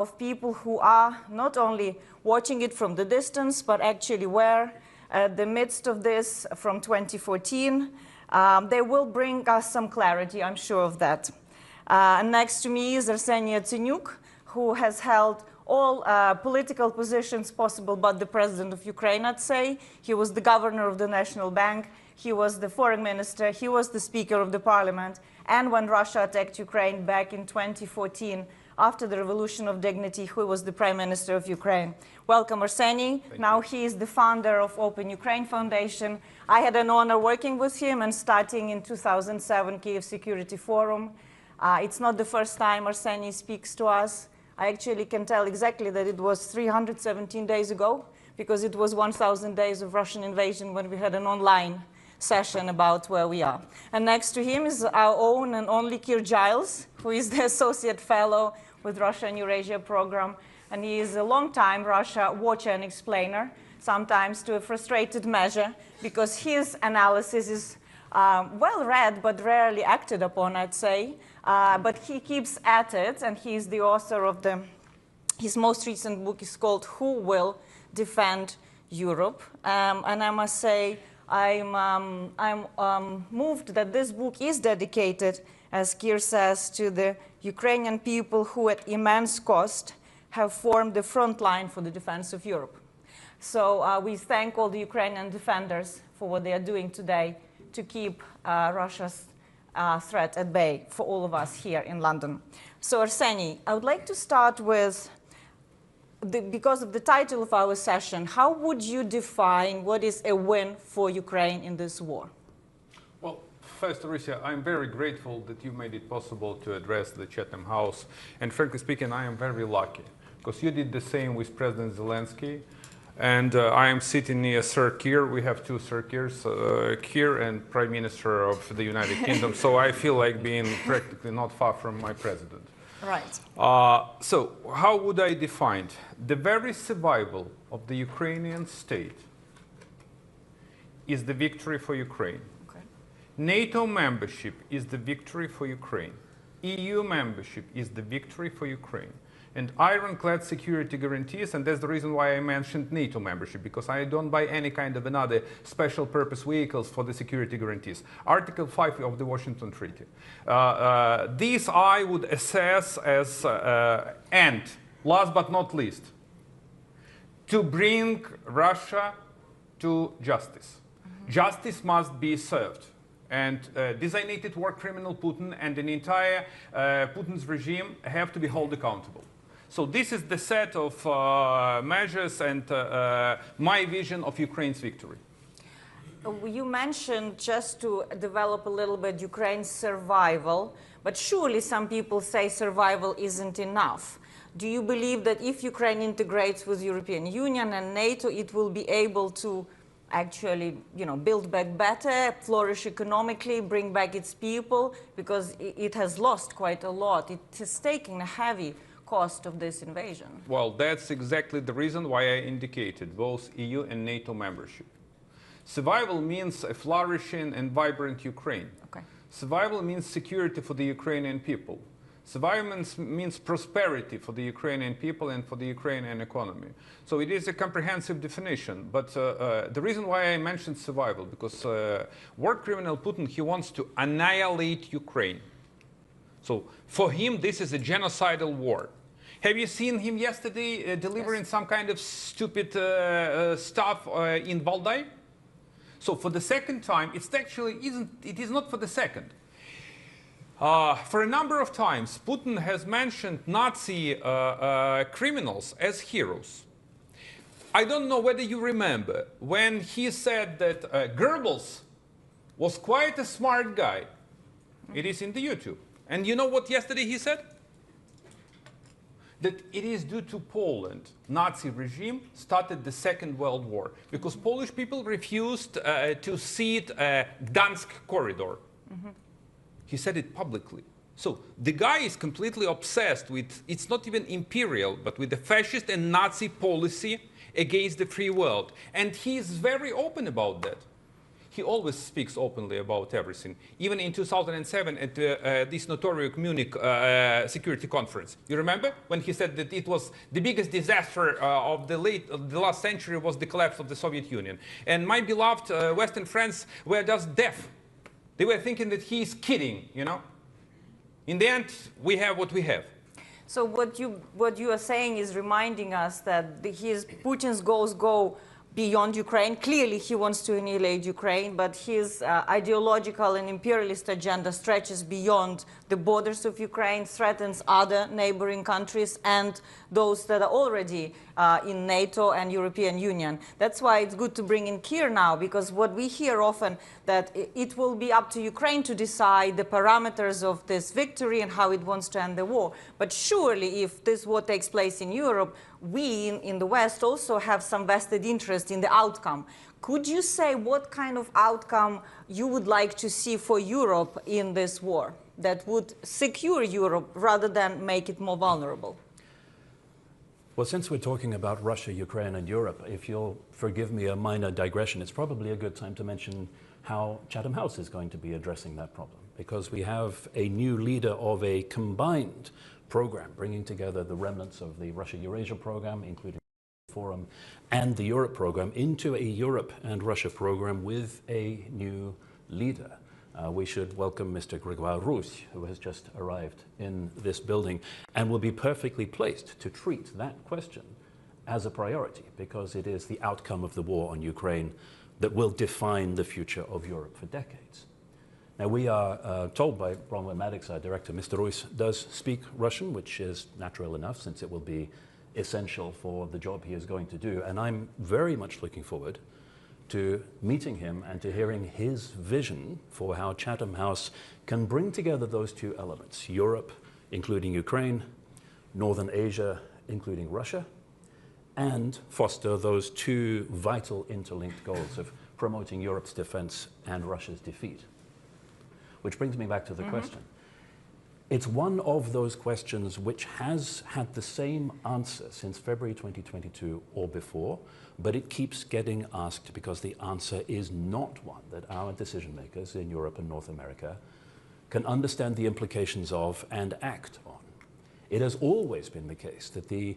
of people who are not only watching it from the distance, but actually were at the midst of this from 2014. They will bring us some clarity, I'm sure of that. Next to me is Arseniy Yatsenyuk, who has held all political positions possible but the president of Ukraine, I'd say. He was the governor of the National Bank, he was the foreign minister, he was the speaker of the parliament, and when Russia attacked Ukraine back in 2014, after the Revolution of Dignity, he was the prime minister of Ukraine. Welcome, Arseniy. Now he is the founder of Open Ukraine Foundation. I had an honor working with him and starting in 2007 Kyiv Security Forum. It's not the first time Arseniy speaks to us. I actually can tell exactly that it was 317 days ago, because it was 1,000 days of Russian invasion when we had an online session about where we are. And next to him is our own and only Kir Giles, who is the associate fellow with Russia and Eurasia program. And he is a long-time Russia watcher and explainer, sometimes to a frustrated measure, because his analysis is well read but rarely acted upon, I'd say. But he keeps at it, and he is the author of his most recent book is called Who Will Defend Europe? And I must say, I'm moved that this book is dedicated, as Kir says, to the Ukrainian people who at immense cost have formed the front line for the defense of Europe. So we thank all the Ukrainian defenders for what they are doing today to keep Russia's threat at bay for all of us here in London. So Arseniy, I would like to start with, because of the title of our session, how would you define what is a win for Ukraine in this war? Well, first, Arisia, I'm very grateful that you made it possible to address the Chatham House. And frankly speaking, I am very lucky, because you did the same with President Zelenskiy. And I am sitting near Sir Kir. We have two Sir Kirs, Kir and Prime Minister of the United Kingdom. So I feel like being practically not far from my president. Right. So how would I define it? The very survival of the Ukrainian state is the victory for Ukraine. Okay. NATO membership is the victory for Ukraine. EU membership is the victory for Ukraine. And ironclad security guarantees, and that's the reason why I mentioned NATO membership, because I don't buy any kind of another special purpose vehicles for the security guarantees. Article 5 of the Washington Treaty. These I would assess as, and last but not least, to bring Russia to justice. Justice must be served. And designated war criminal Putin and an entire Putin's regime have to be held accountable. So this is the set of measures and my vision of Ukraine's victory. You mentioned, just to develop a little bit, Ukraine's survival, but surely some people say survival isn't enough. Do you believe that if Ukraine integrates with the European Union and NATO, it will be able to actually, build back better, flourish economically, bring back its people, because it has lost quite a lot. It is taking a heavy cost of this invasion? Well, that's exactly the reason why I indicated both EU and NATO membership. Survival means a flourishing and vibrant Ukraine. Okay. Survival means security for the Ukrainian people. Survival means prosperity for the Ukrainian people and for the Ukrainian economy. So it is a comprehensive definition. But the reason why I mentioned survival, because war criminal Putin, he wants to annihilate Ukraine. So for him, this is a genocidal war. Have you seen him yesterday delivering some kind of stupid stuff in Valdai? So for the second time, it is not for the second. For a number of times, Putin has mentioned Nazi criminals as heroes. I don't know whether you remember when he said that Goebbels was quite a smart guy. It is in the YouTube. And you know what yesterday he said? That it is due to Poland, Nazi regime started the Second World War because Polish people refused to cede Gdansk corridor. He said it publicly. So the guy is completely obsessed with, it's not even imperial, but with the fascist and Nazi policy against the free world. And he is very open about that. he always speaks openly about everything. Even in 2007 at this notorious Munich Security Conference. You remember when he said that it was the biggest disaster of the last century was the collapse of the Soviet Union. And my beloved Western friends were just deaf. They were thinking that he is kidding, you know. In the end, we have what we have. So what you are saying is reminding us that Putin's goals go beyond Ukraine. Clearly, he wants to annihilate Ukraine, but his ideological and imperialist agenda stretches beyond the borders of Ukraine, threatens other neighboring countries and those that are already in NATO and European Union. That's why it's good to bring in Keir now, because what we hear often that it will be up to Ukraine to decide the parameters of this victory and how it wants to end the war. But surely, if this war takes place in Europe, we in the West also have some vested interest in the outcome. Could you say what kind of outcome you would like to see for Europe in this war that would secure Europe rather than make it more vulnerable? Well, since we're talking about Russia, Ukraine, and Europe, if you'll forgive me a minor digression, it's probably a good time to mention how Chatham House is going to be addressing that problem, because we have a new leader of a combined program bringing together the remnants of the Russia-Eurasia program, including the Forum, and the Europe program into a Europe and Russia program with a new leader. We should welcome Mr. Grégoire Rousse, who has just arrived in this building and will be perfectly placed to treat that question as a priority, because it is the outcome of the war on Ukraine that will define the future of Europe for decades. Now, we are told by Bronwyn Maddox, our director, Mr. Rousse does speak Russian, which is natural enough since it will be essential for the job he is going to do. And I'm very much looking forward to meeting him and to hearing his vision for how Chatham House can bring together those two elements, Europe, including Ukraine, Northern Asia, including Russia, and foster those two vital interlinked goals of promoting Europe's defense and Russia's defeat. Which brings me back to the question. It's one of those questions which has had the same answer since February 2022 or before, but it keeps getting asked because the answer is not one that our decision makers in Europe and North America can understand the implications of and act on. It has always been the case that the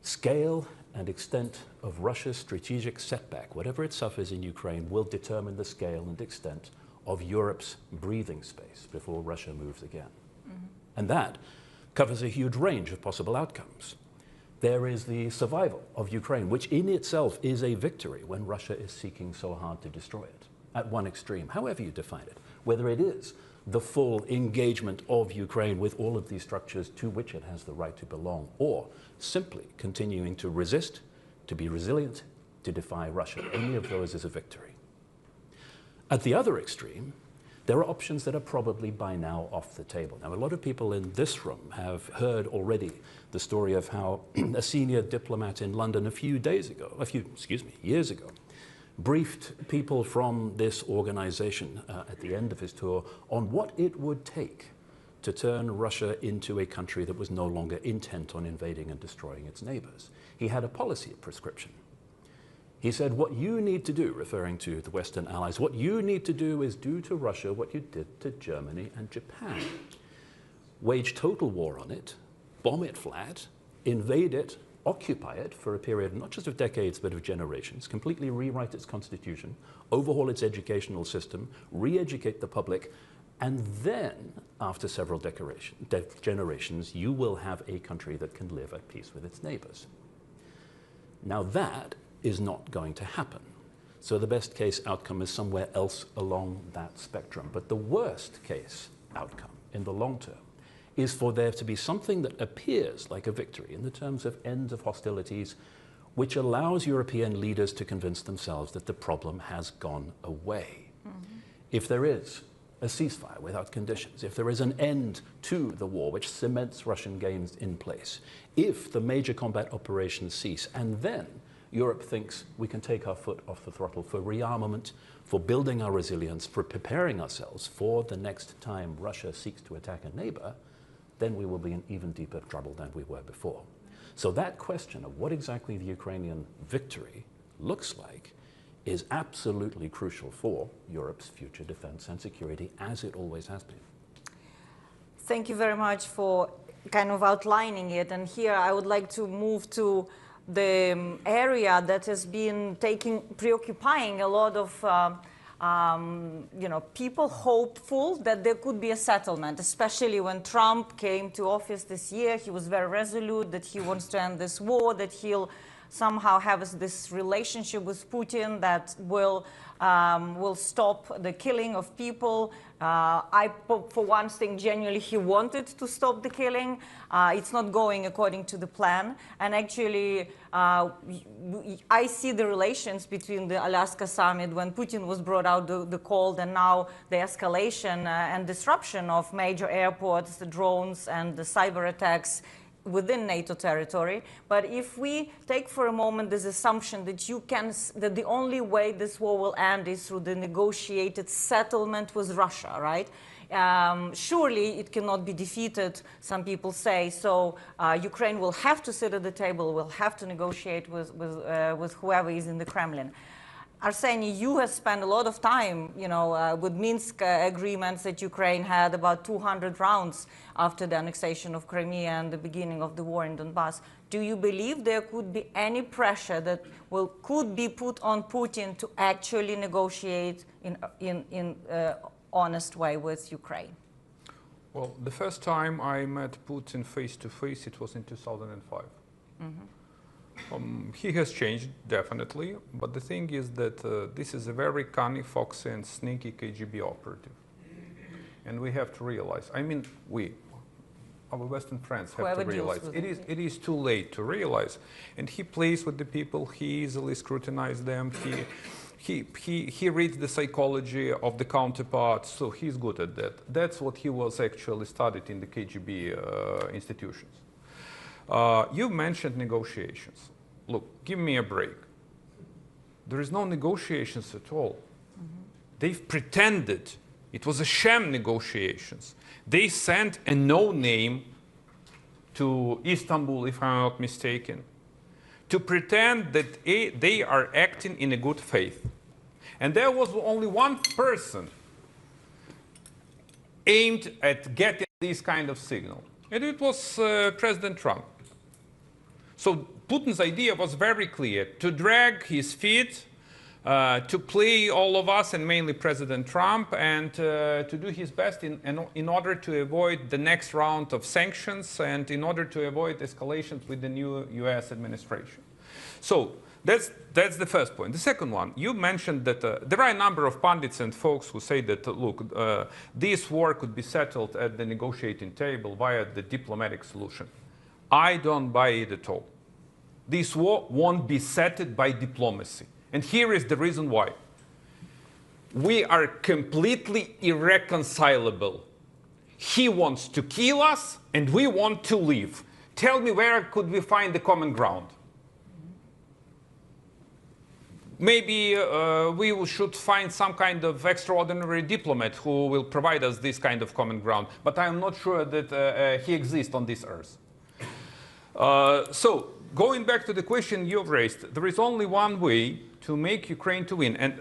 scale and extent of Russia's strategic setback, whatever it suffers in Ukraine, will determine the scale and extent of Europe's breathing space before Russia moves again. And that covers a huge range of possible outcomes. There is the survival of Ukraine, which in itself is a victory when Russia is seeking so hard to destroy it, at one extreme, however you define it, whether it is the full engagement of Ukraine with all of these structures to which it has the right to belong, or simply continuing to resist, to be resilient, to defy Russia. Any of those is a victory. At the other extreme, there are options that are probably by now off the table. Now, a lot of people in this room have heard already the story of how a senior diplomat in London years ago, briefed people from this organization at the end of his tour on what it would take to turn Russia into a country that was no longer intent on invading and destroying its neighbors. He had a policy prescription. He said, what you need to do, referring to the Western allies, what you need to do is do to Russia what you did to Germany and Japan. Wage total war on it, bomb it flat, invade it, occupy it for a period not just of decades but of generations, completely rewrite its constitution, overhaul its educational system, re-educate the public, and then, after several generations, you will have a country that can live at peace with its neighbors. Now that is not going to happen. So the best case outcome is somewhere else along that spectrum. But the worst case outcome in the long term is for there to be something that appears like a victory in the terms of end of hostilities, which allows European leaders to convince themselves that the problem has gone away. If there is a ceasefire without conditions, if there is an end to the war which cements Russian gains in place, if the major combat operations cease, and then Europe thinks we can take our foot off the throttle for rearmament, for building our resilience, for preparing ourselves for the next time Russia seeks to attack a neighbor, then we will be in even deeper trouble than we were before. So that question of what exactly the Ukrainian victory looks like is absolutely crucial for Europe's future defense and security, as it always has been. Thank you very much for kind of outlining it. And here I would like to move to the area that has been preoccupying a lot of people hopeful that there could be a settlement, especially when Trump came to office this year. He was very resolute that he wants to end this war, that he'll somehow have this relationship with Putin that will stop the killing of people. I, for one thing, genuinely, he wanted to stop the killing. It's not going according to the plan. And actually, I see the relations between the Alaska summit when Putin was brought out the cold, and now the escalation and disruption of major airports, the drones and the cyber attacks within NATO territory. But if we take for a moment this assumption that that the only way this war will end is through the negotiated settlement with Russia, right? Surely it cannot be defeated, some people say. So Ukraine will have to sit at the table, will have to negotiate with whoever is in the Kremlin. Arseniy, you have spent a lot of time, with Minsk agreements that Ukraine had about 200 rounds after the annexation of Crimea and the beginning of the war in Donbass. Do you believe there could be any pressure that could be put on Putin to actually negotiate in honest way with Ukraine? Well, the first time I met Putin face to face, it was in 2005. Mm-hmm. He has changed, definitely, but the thing is that this is a very cunning, foxy and sneaky KGB operative. And we have to realize, our Western friends have to realize, it is too late to realize. And he plays with the people, he easily scrutinizes them, he reads the psychology of the counterparts, so he's good at that. That's what he was actually studied in the KGB institutions. You mentioned negotiations. Look, give me a break. There is no negotiations at all. Mm-hmm. They've pretended. It was a sham negotiations. They sent a no-name to Istanbul, if I'm not mistaken, to pretend that they are acting in a good faith. And there was only one person aimed at getting this kind of signal. And it was President Trump. So Putin's idea was very clear, to drag his feet, to play all of us, and mainly President Trump, and to do his best in order to avoid the next round of sanctions and in order to avoid escalations with the new US administration. So that's the first point. The second one, you mentioned that there are a number of pundits and folks who say that, look, this war could be settled at the negotiating table via the diplomatic solution. I don't buy it at all. This war won't be settled by diplomacy. And here is the reason why. We are completely irreconcilable. He wants to kill us, and we want to live. Tell me, where could we find the common ground? Maybe we should find some kind of extraordinary diplomat who will provide us this kind of common ground. But I am not sure that he exists on this earth. So, going back to the question you've raised, there is only one way to make Ukraine to win. And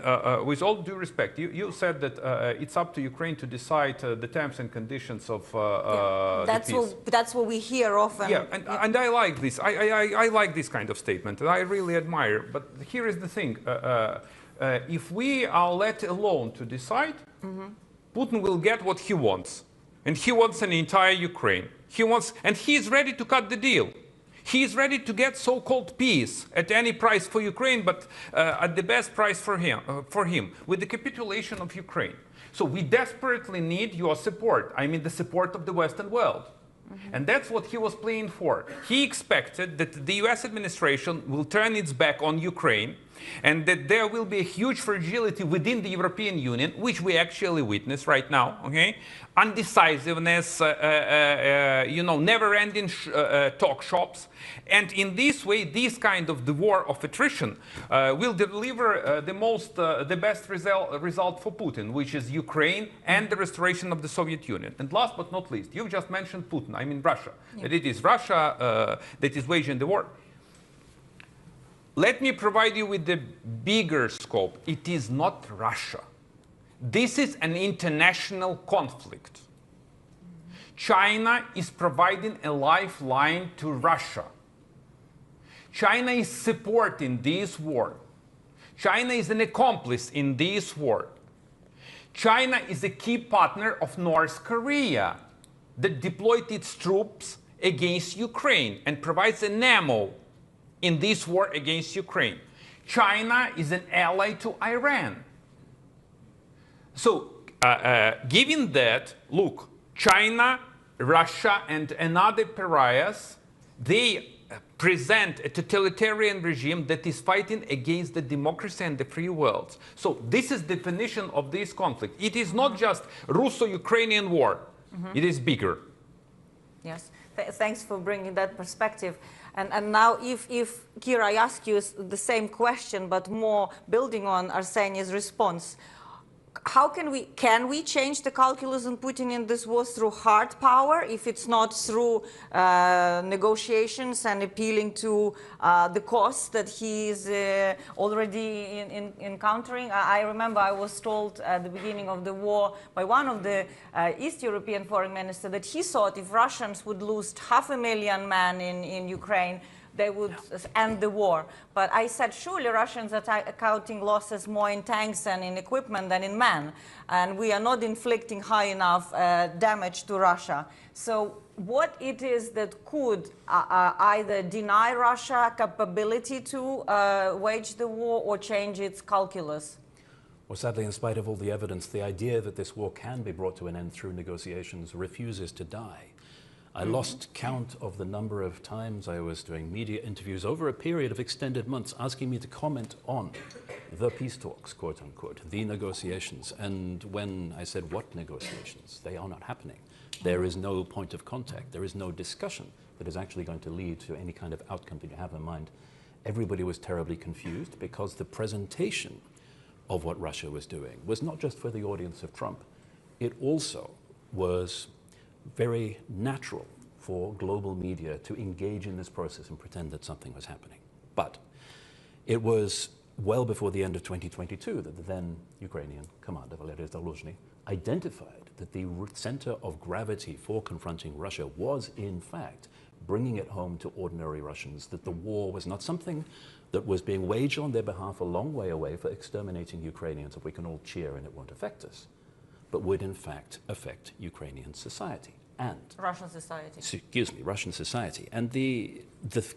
with all due respect, you said that it's up to Ukraine to decide the terms and conditions of the peace. That's what we hear often. Yeah, and I like this. I like this kind of statement, and I really admire. But here is the thing. If we are let alone to decide, Putin will get what he wants. And he wants an entire Ukraine. And he is ready to cut the deal. He is ready to get so-called peace at any price for Ukraine, but at the best price for him, with the capitulation of Ukraine. So we desperately need your support. I mean, the support of the Western world. And that's what he was playing for. He expected that the US administration will turn its back on Ukraine and that there will be a huge fragility within the European Union, which we actually witness right now, okay? Undecisiveness, never-ending talk shops. And in this way, this kind of the war of attrition will deliver the best result for Putin, which is Ukraine and the restoration of the Soviet Union. And last but not least, you've just mentioned Putin, I mean Russia. Yeah. That it is Russia that is waging the war. let me provide you with the bigger scope. It is not Russia. This is an international conflict. China is providing a lifeline to Russia. China is supporting this war. China is an accomplice in this war. China is a key partner of North Korea that deployed its troops against Ukraine and provides an ammo in this war against Ukraine. China is an ally to Iran. So, given that, look, China, Russia, and another pariahs, they present a totalitarian regime that is fighting against the democracy and the free world. So this is the definition of this conflict. It is not just Russo-Ukrainian war. It is bigger. Yes, thanks for bringing that perspective. And now, if Kira, I ask you the same question, but more building on Arseny's response, how can we change the calculus on Putin in this war through hard power if it's not through negotiations and appealing to the costs that he is already encountering? I remember I was told at the beginning of the war by one of the East European foreign ministers that he thought if Russians would lose 500,000 men in Ukraine, they would end the war. But I said, surely Russians are counting losses more in tanks and in equipment than in men. And we are not inflicting high enough damage to Russia. So what it is that could either deny Russia capability to wage the war or change its calculus? Well, sadly, in spite of all the evidence, the idea that this war can be brought to an end through negotiations refuses to die. I lost count of the number of times I was doing media interviews over a period of extended months asking me to comment on the peace talks, quote unquote, the negotiations. And when I said, what negotiations? They are not happening. There is no point of contact. There is no discussion that is actually going to lead to any kind of outcome that you have in mind. Everybody was terribly confused because the presentation of what Russia was doing was not just for the audience of Trump. It also was very natural for global media to engage in this process and pretend that something was happening. But it was well before the end of 2022 that the then Ukrainian commander, Valery Zaluzhny, identified that the center of gravity for confronting Russia was, in fact, bringing it home to ordinary Russians, that the war was not something that was being waged on their behalf a long way away for exterminating Ukrainians, that we can all cheer and it won't affect us, but would in fact affect Ukrainian society and Russian society. Excuse me, Russian society. And the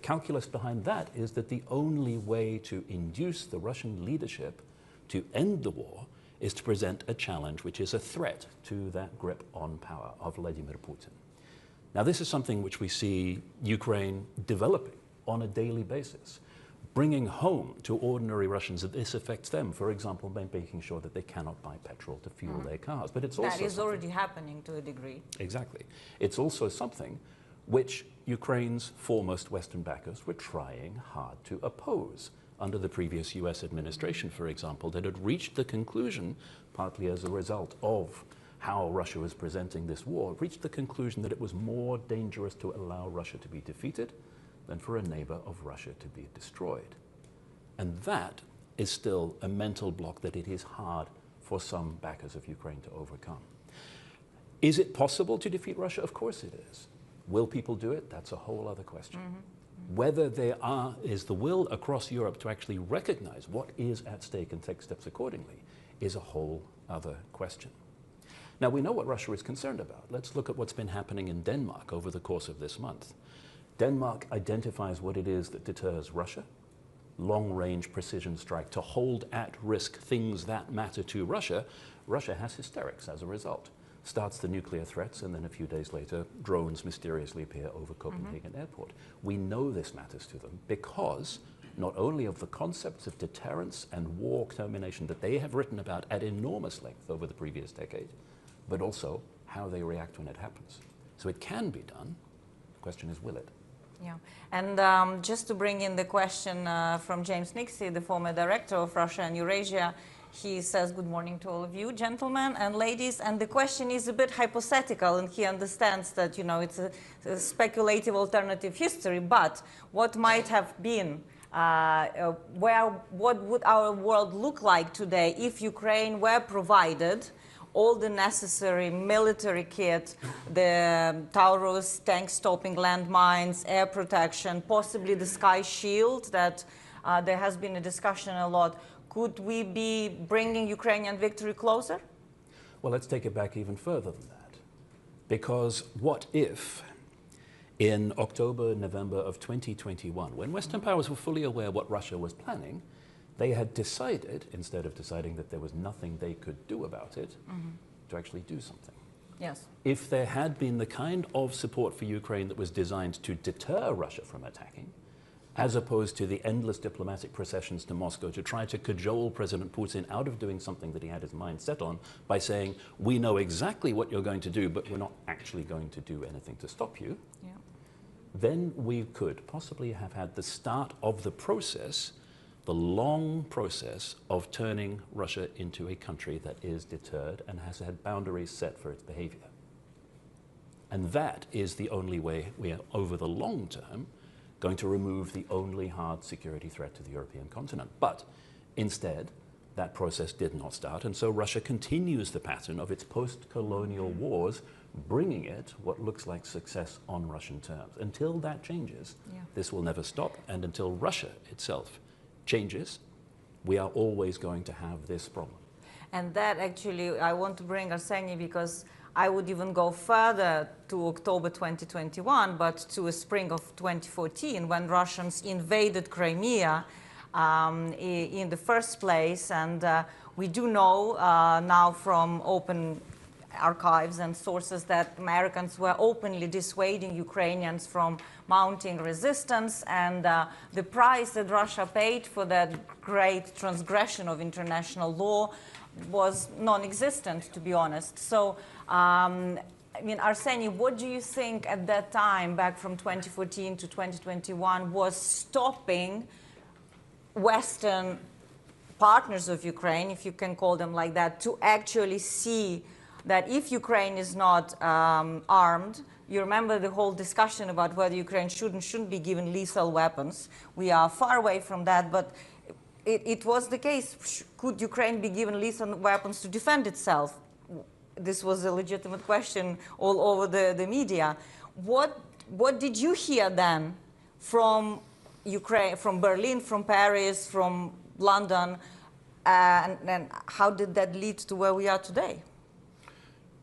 calculus behind that is that the only way to induce the Russian leadership to end the war is to present a challenge which is a threat to that grip on power of Vladimir Putin. Now, this is something which we see Ukraine developing on a daily basis, bringing home to ordinary Russians that this affects them. For example, by making sure that they cannot buy petrol to fuel their cars. But it's also that is already happening to a degree. Exactly. It's also something which Ukraine's foremost Western backers were trying hard to oppose under the previous US administration, for example, that had reached the conclusion, partly as a result of how Russia was presenting this war, reached the conclusion that it was more dangerous to allow Russia to be defeated than for a neighbor of Russia to be destroyed. And that is still a mental block that it is hard for some backers of Ukraine to overcome. Is it possible to defeat Russia? Of course it is. Will people do it? That's a whole other question. Whether there is the will across Europe to actually recognize what is at stake and take steps accordingly is a whole other question. Now, we know what Russia is concerned about. Let's look at what's been happening in Denmark over the course of this month. Denmark identifies what it is that deters Russia, long-range precision strike to hold at risk things that matter to Russia. Russia has hysterics as a result. Starts the nuclear threats, and then a few days later, drones mysteriously appear over Copenhagen Airport. We know this matters to them because not only of the concepts of deterrence and war termination that they have written about at enormous length over the previous decade, but also how they react when it happens. So it can be done. The question is, will it? Yeah, and just to bring in the question from James Nixie, the former director of Russia and Eurasia, he says, good morning to all of you, gentlemen and ladies. And the question is a bit hypothetical, and he understands that, you know, it's a speculative alternative history, but what might have been what would our world look like today if Ukraine were provided all the necessary military kit, the Taurus tank-stopping landmines, air protection, possibly the Sky Shield that there has been a discussion a lot. Could we be bringing Ukrainian victory closer? Well, let's take it back even further than that. Because what if in October, November of 2021, when Western powers were fully aware what Russia was planning, they had decided, instead of deciding that there was nothing they could do about it, to actually do something. Yes. If there had been the kind of support for Ukraine that was designed to deter Russia from attacking, as opposed to the endless diplomatic processions to Moscow to try to cajole President Putin out of doing something that he had his mind set on by saying, we know exactly what you're going to do, but we're not actually going to do anything to stop you, then we could possibly have had the start of the process, the long process of turning Russia into a country that is deterred and has had boundaries set for its behavior. And that is the only way we are, over the long term, going to remove the only hard security threat to the European continent. But instead, that process did not start, and so Russia continues the pattern of its post-colonial wars, bringing it what looks like success on Russian terms. Until that changes, this will never stop, and until Russia itself changes, we are always going to have this problem. And that actually, I want to bring Arseniy because I would even go further to October 2021, but to a spring of 2014, when Russians invaded Crimea in the first place. And we do know now from open archives and sources that Americans were openly dissuading Ukrainians from mounting resistance, and the price that Russia paid for that great transgression of international law was non-existent, to be honest. So, I mean, Arseniy, what do you think at that time, back from 2014 to 2021, was stopping Western partners of Ukraine, if you can call them like that, to actually see that if Ukraine is not armed, you remember the whole discussion about whether Ukraine shouldn't be given lethal weapons. We are far away from that, but it was the case. Could Ukraine be given lethal weapons to defend itself? This was a legitimate question all over the media. What did you hear then from Ukraine, from Berlin, from Paris, from London, and how did that lead to where we are today?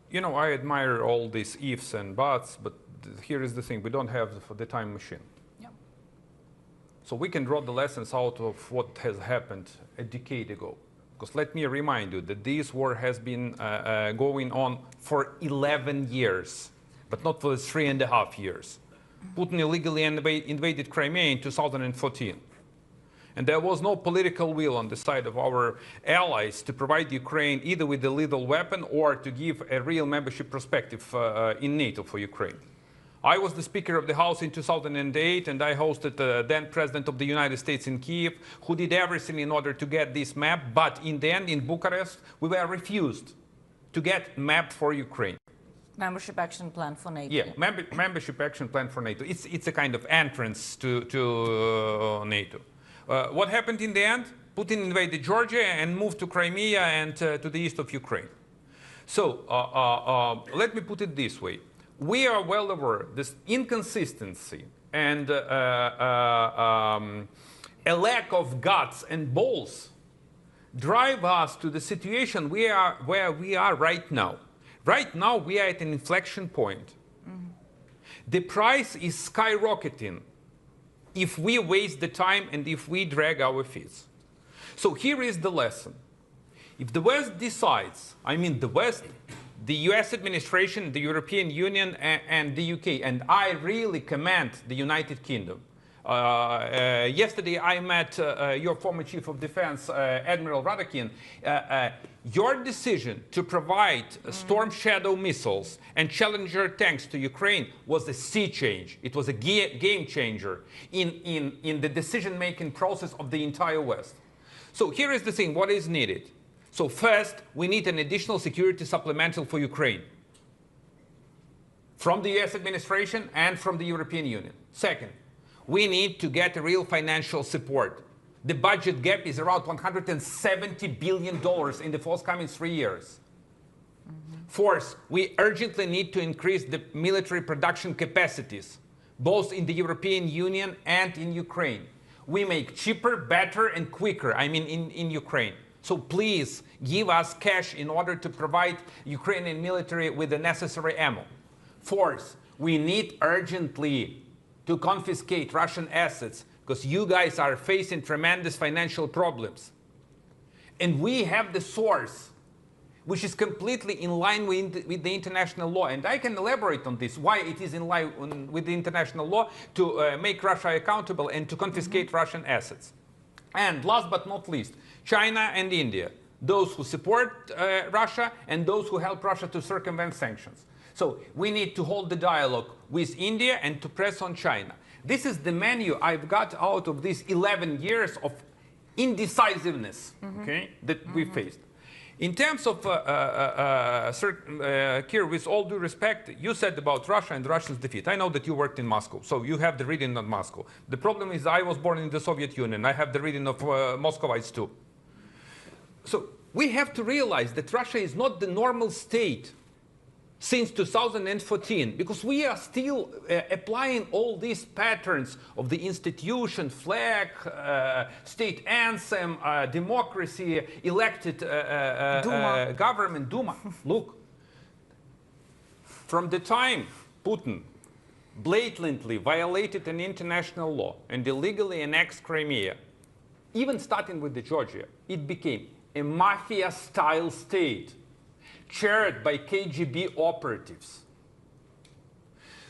You know, I admire all these ifs and buts, but here is the thing: we don't have the time machine. So we can draw the lessons out of what has happened a decade ago. Because let me remind you that this war has been going on for 11 years, but not for 3.5 years. Putin illegally invaded Crimea in 2014. And there was no political will on the side of our allies to provide Ukraine either with a lethal weapon or to give a real membership perspective in NATO for Ukraine. I was the Speaker of the House in 2008, and I hosted the then President of the United States in Kiev, who did everything in order to get this map. But in the end, in Bucharest, we were refused to get map for Ukraine. Membership action plan for NATO. Yeah, membership action plan for NATO. It's a kind of entrance to NATO. What happened in the end? Putin invaded Georgia and moved to Crimea and to the east of Ukraine. So let me put it this way. We are well aware this inconsistency and a lack of guts and balls drive us to the situation where we are right now. Right now, we are at an inflection point. The price is skyrocketing if we waste the time and if we drag our feet. So here is the lesson. If the West decides, I mean the West, the US administration, the European Union, and the UK, and I really commend the United Kingdom. Yesterday I met your former Chief of Defense, Admiral Radakin. Your decision to provide Storm Shadow missiles and Challenger tanks to Ukraine was a sea change. It was a game changer in the decision-making process of the entire West. So here is the thing, what is needed? So first, we need an additional security supplemental for Ukraine from the US administration and from the European Union. Second, we need to get a real financial support. The budget gap is around $170 billion in the forthcoming 3 years. Fourth, we urgently need to increase the military production capacities, both in the European Union and in Ukraine. We make cheaper, better, and quicker, I mean in Ukraine. So please give us cash in order to provide Ukrainian military with the necessary ammo. Fourth, we need urgently to confiscate Russian assets because you guys are facing tremendous financial problems. And we have the source, which is completely in line with the international law. And I can elaborate on this, why it is in line with the international law to make Russia accountable and to confiscate Russian assets. And last but not least, China and India, those who support Russia and those who help Russia to circumvent sanctions. So we need to hold the dialogue with India and to press on China. This is the menu I've got out of these 11 years of indecisiveness, okay, that we faced. In terms of, Kir, with all due respect, you said about Russia and Russia's defeat. I know that you worked in Moscow, so you have the reading on Moscow. The problem is I was born in the Soviet Union. I have the reading of Moscovites too. So we have to realize that Russia is not the normal state since 2014, because we are still applying all these patterns of the institution, flag, state anthem, democracy, elected government, Duma. Look, from the time Putin blatantly violated an international law and illegally annexed Crimea, even starting with the Georgia, it became a mafia-style state, chaired by KGB operatives.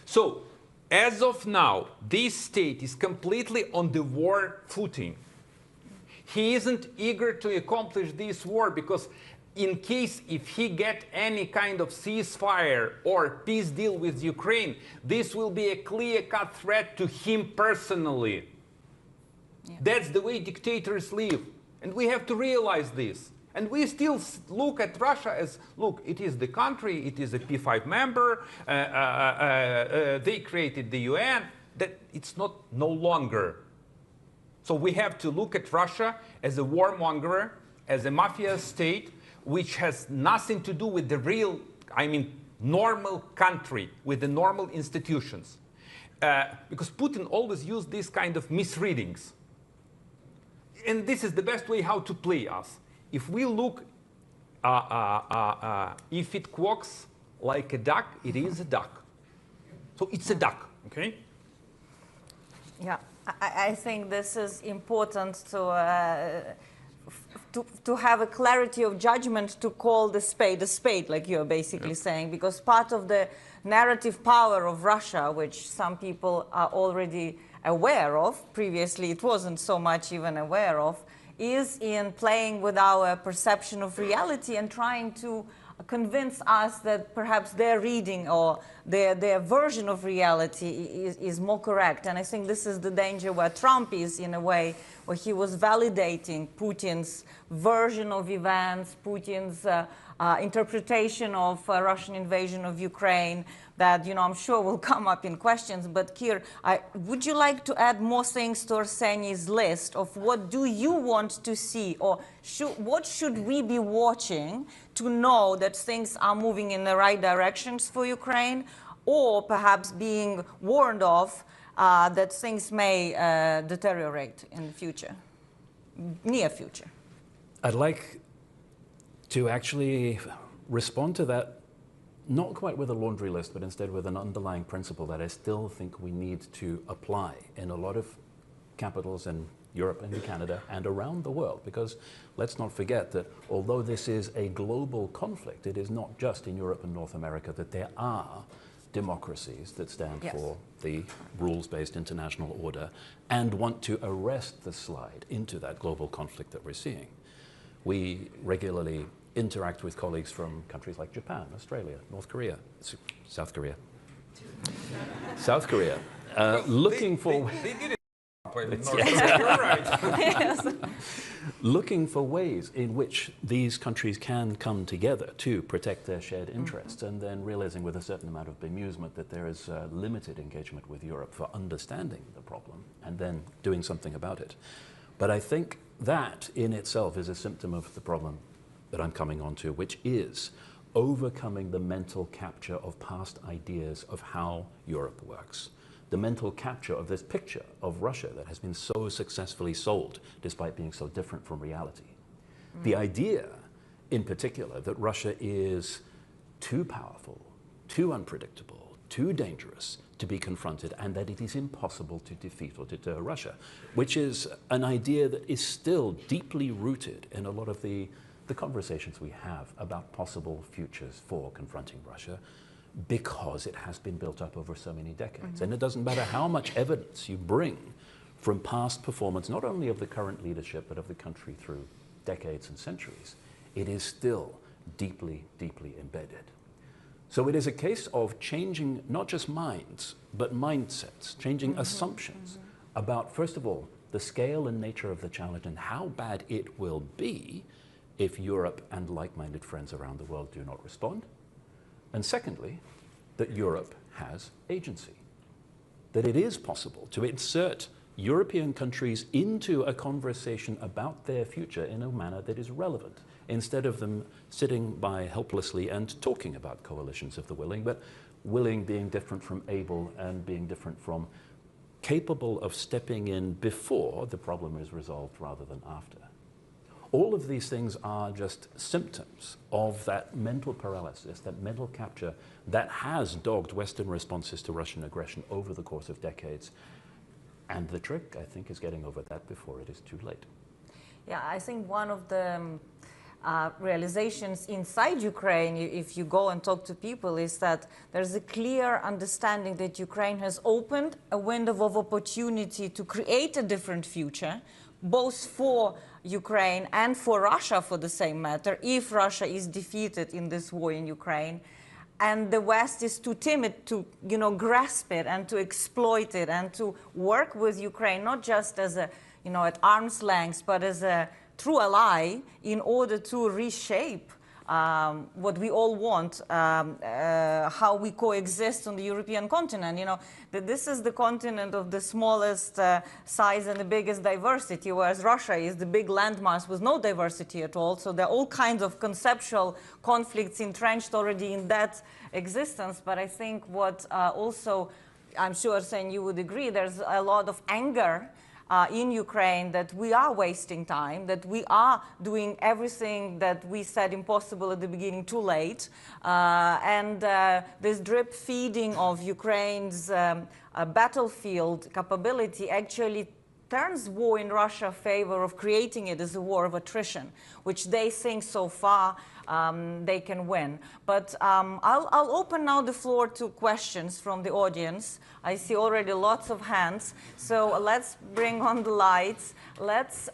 So, as of now, this state is completely on the war footing. He isn't eager to accomplish this war because in case if he get any kind of ceasefire or peace deal with Ukraine, this will be a clear-cut threat to him personally. Yeah. That's the way dictators live. And we have to realize this. And we still look at Russia as, look, it is the country, it is a P5 member, they created the UN, that it's not no longer. So we have to look at Russia as a warmonger, as a mafia state, which has nothing to do with the real, I mean, normal country, with the normal institutions. Because Putin always used these kind of misreadings. And this is the best way how to play us. If we look, if it quacks like a duck, it is a duck. So it's a duck, okay? Yeah, I think this is important to have a clarity of judgment to call the spade, like you're basically saying, because part of the narrative power of Russia, which some people are already aware of, previously it wasn't so much even aware of, is in playing with our perception of reality and trying to convince us that perhaps their reading or their version of reality is more correct. And I think this is the danger where Trump is, in a way, where he was validating Putin's version of events, Putin's interpretation of Russian invasion of Ukraine, that, I'm sure will come up in questions. But Kir, would you like to add more things to Arseny's list of what do you want to see, or what should we be watching to know that things are moving in the right directions for Ukraine, or perhaps being warned of that things may deteriorate in the future, near future? I'd like to actually respond to that, not quite with a laundry list, but instead with an underlying principle that I still think we need to apply in a lot of capitals in Europe and in Canada and around the world. Because let's not forget that although this is a global conflict, it is not just in Europe and North America, that there are democracies that stand for the rules-based international order and want to arrest the slide into that global conflict that we're seeing. We regularly interact with colleagues from countries like Japan, Australia, North Korea, South Korea, looking for... They did it. up in North Korea. You're right. Yes. Looking for ways in which these countries can come together to protect their shared interests, and then realizing with a certain amount of bemusement that there is limited engagement with Europe for understanding the problem and then doing something about it. But I think that in itself is a symptom of the problem that I'm coming on to, which is overcoming the mental capture of past ideas of how Europe works. The mental capture of this picture of Russia that has been so successfully sold despite being so different from reality. The idea, in particular, that Russia is too powerful, too unpredictable, too dangerous to be confronted, and that it is impossible to defeat or deter Russia, which is an idea that is still deeply rooted in a lot of the conversations we have about possible futures for confronting Russia, because it has been built up over so many decades. And it doesn't matter how much evidence you bring from past performance, not only of the current leadership, but of the country through decades and centuries, it is still deeply, deeply embedded. So it is a case of changing not just minds, but mindsets, changing assumptions about, first of all, the scale and nature of the challenge and how bad it will be if Europe and like-minded friends around the world do not respond. And secondly, that Europe has agency, that it is possible to insert European countries into a conversation about their future in a manner that is relevant, instead of them sitting by helplessly and talking about coalitions of the willing, but willing being different from able and being different from capable of stepping in before the problem is resolved rather than after. All of these things are just symptoms of that mental paralysis, that mental capture that has dogged Western responses to Russian aggression over the course of decades. And the trick, I think, is getting over that before it is too late. Yeah, I think one of the realizations inside Ukraine, if you go and talk to people, is that there's a clear understanding that Ukraine has opened a window of opportunity to create a different future, both for Ukraine and for Russia, for the same matter, if Russia is defeated in this war in Ukraine. And the West is too timid to, grasp it and to exploit it and to work with Ukraine, not just as a, at arm's length, but as a true ally in order to reshape what we all want, how we coexist on the European continent. That this is the continent of the smallest size and the biggest diversity, whereas Russia is the big landmass with no diversity at all. So there are all kinds of conceptual conflicts entrenched already in that existence. But I think what also, I'm sure, Arseniy, you would agree, there's a lot of anger in Ukraine that we are wasting time, that we are doing everything that we said impossible at the beginning too late. And this drip feeding of Ukraine's battlefield capability actually turns war in Russia in favor of creating it as a war of attrition, which they think so far they can win. But I'll open now the floor to questions from the audience. I see already lots of hands, so let's bring on the lights. Let's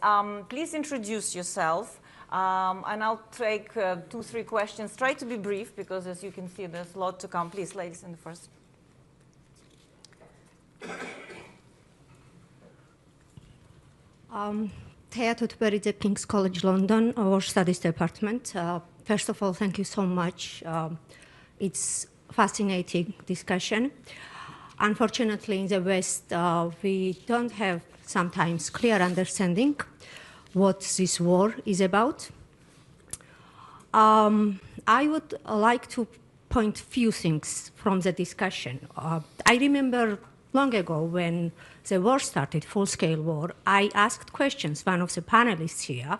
please introduce yourself, and I'll take 2-3 questions. Try to be brief, because as you can see, there's a lot to come. Please, ladies in the first. Thea Tutberidze, King's College London, War Studies Department. First of all, thank you so much. It's a fascinating discussion. Unfortunately, in the West, we don't have sometimes clear understanding what this war is about. I would like to point few things from the discussion. I remember long ago when the war started, full-scale war, I asked questions, one of the panelists here,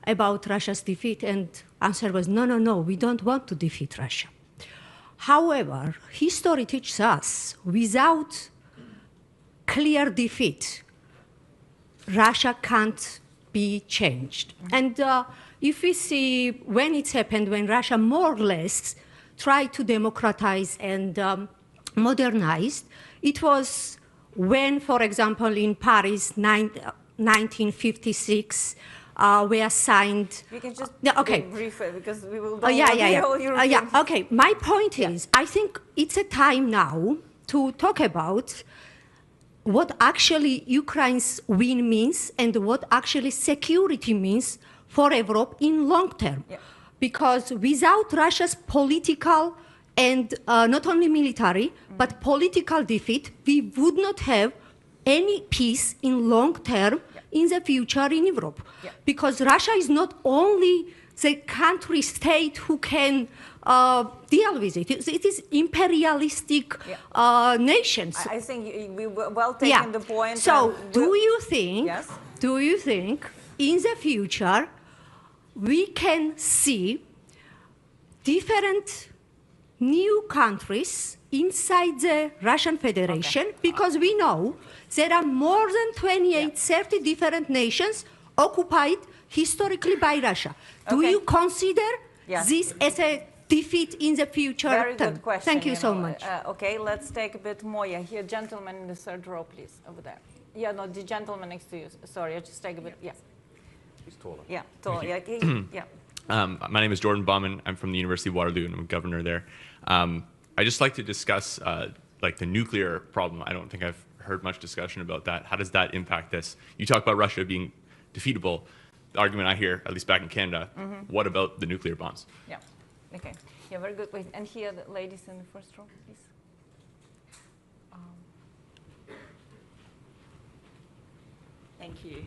about Russia's defeat, and answer was, no, we don't want to defeat Russia. However, history teaches us, without clear defeat, Russia can't be changed. And if we see when it's happened, when Russia more or less tried to democratize and modernize, it was when, for example, in Paris, 1956, we assigned. We can just okay. brief it, because we will. Okay. My point is, I think it's a time now to talk about what actually Ukraine's win means and what actually security means for Europe in long term. Yeah. Because without Russia's political and not only military, but political defeat, we would not have any peace in long term in the future in Europe. Yeah. Because Russia is not only the country state who can deal with it. It is imperialistic nations. I think we well taken the point. So do you think, Yes? do you think in the future we can see different new countries inside the Russian Federation? Because we know there are more than 28, 30 different nations occupied historically by Russia. Do Okay. you consider Yes. this as a defeat in the future? Very term? good question. Thank you so much. Okay, let's take a bit more. Yeah, here, gentleman in the third row, please, over there. Yeah, no, the gentleman next to you. Sorry, I just take a bit. Yeah, He's taller. yeah, tall. Yeah, yeah. My name is Jordan Bauman. I'm from the University of Waterloo, and I'm a governor there. I'd just like to discuss like the nuclear problem. I don't think I've heard much discussion about that. How does that impact this? You talk about Russia being defeatable. The argument I hear, at least back in Canada, what about the nuclear bombs? Yeah. Okay. Yeah, very good. Wait, and here, the ladies in the first row, please. Thank you.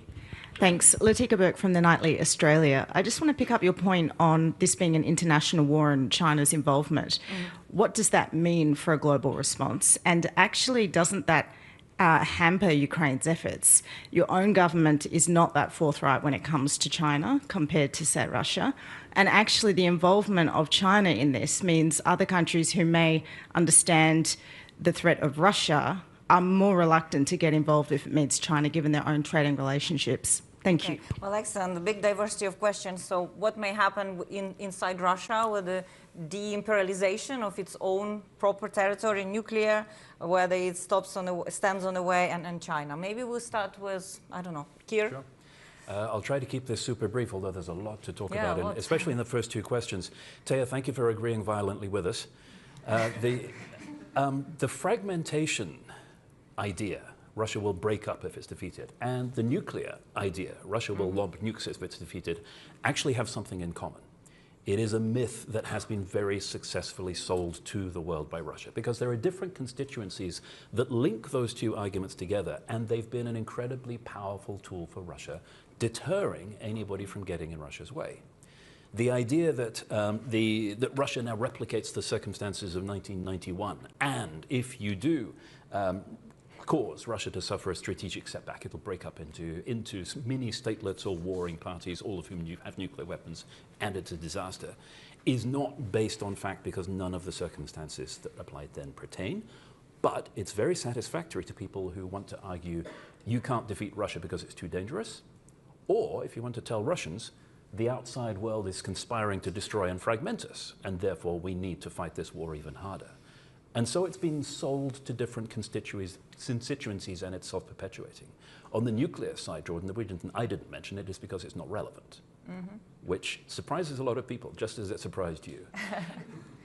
Thanks. Latika Burke from the Nightly Australia. I just want to pick up your point on this being an international war and China's involvement. What does that mean for a global response? And actually, doesn't that hamper Ukraine's efforts? Your own government is not that forthright when it comes to China compared to, say, Russia. And actually, the involvement of China in this means other countries who may understand the threat of Russia are more reluctant to get involved if it means China, given their own trading relationships. Thank you. Okay. Well, excellent. The big diversity of questions. So what may happen inside Russia with the de-imperialization of its own proper territory, nuclear, whether it stands on the way, and China? Maybe we'll start with, I don't know, Kir? Sure. I'll try to keep this super brief, although there's a lot to talk about, lots. especially in the first two questions. Taya, thank you for agreeing violently with us. The fragmentation idea, Russia will break up if it's defeated, and the nuclear idea, Russia will lob nukes if it's defeated, actually have something in common. It is a myth that has been very successfully sold to the world by Russia, because there are different constituencies that link those two arguments together, and they've been an incredibly powerful tool for Russia, deterring anybody from getting in Russia's way. The idea that, that Russia now replicates the circumstances of 1991, and if you do cause Russia to suffer a strategic setback, it'll break up into mini statelets or warring parties, all of whom have nuclear weapons, and it's a disaster, is not based on fact, because none of the circumstances that applied then pertain. But it's very satisfactory to people who want to argue you can't defeat Russia because it's too dangerous, or if you want to tell Russians the outside world is conspiring to destroy and fragment us, and therefore we need to fight this war even harder. And so it's been sold to different constituencies, and it's self-perpetuating. On the nuclear side, Jordan, the reason I didn't mention it is because it's not relevant, which surprises a lot of people, just as it surprised you.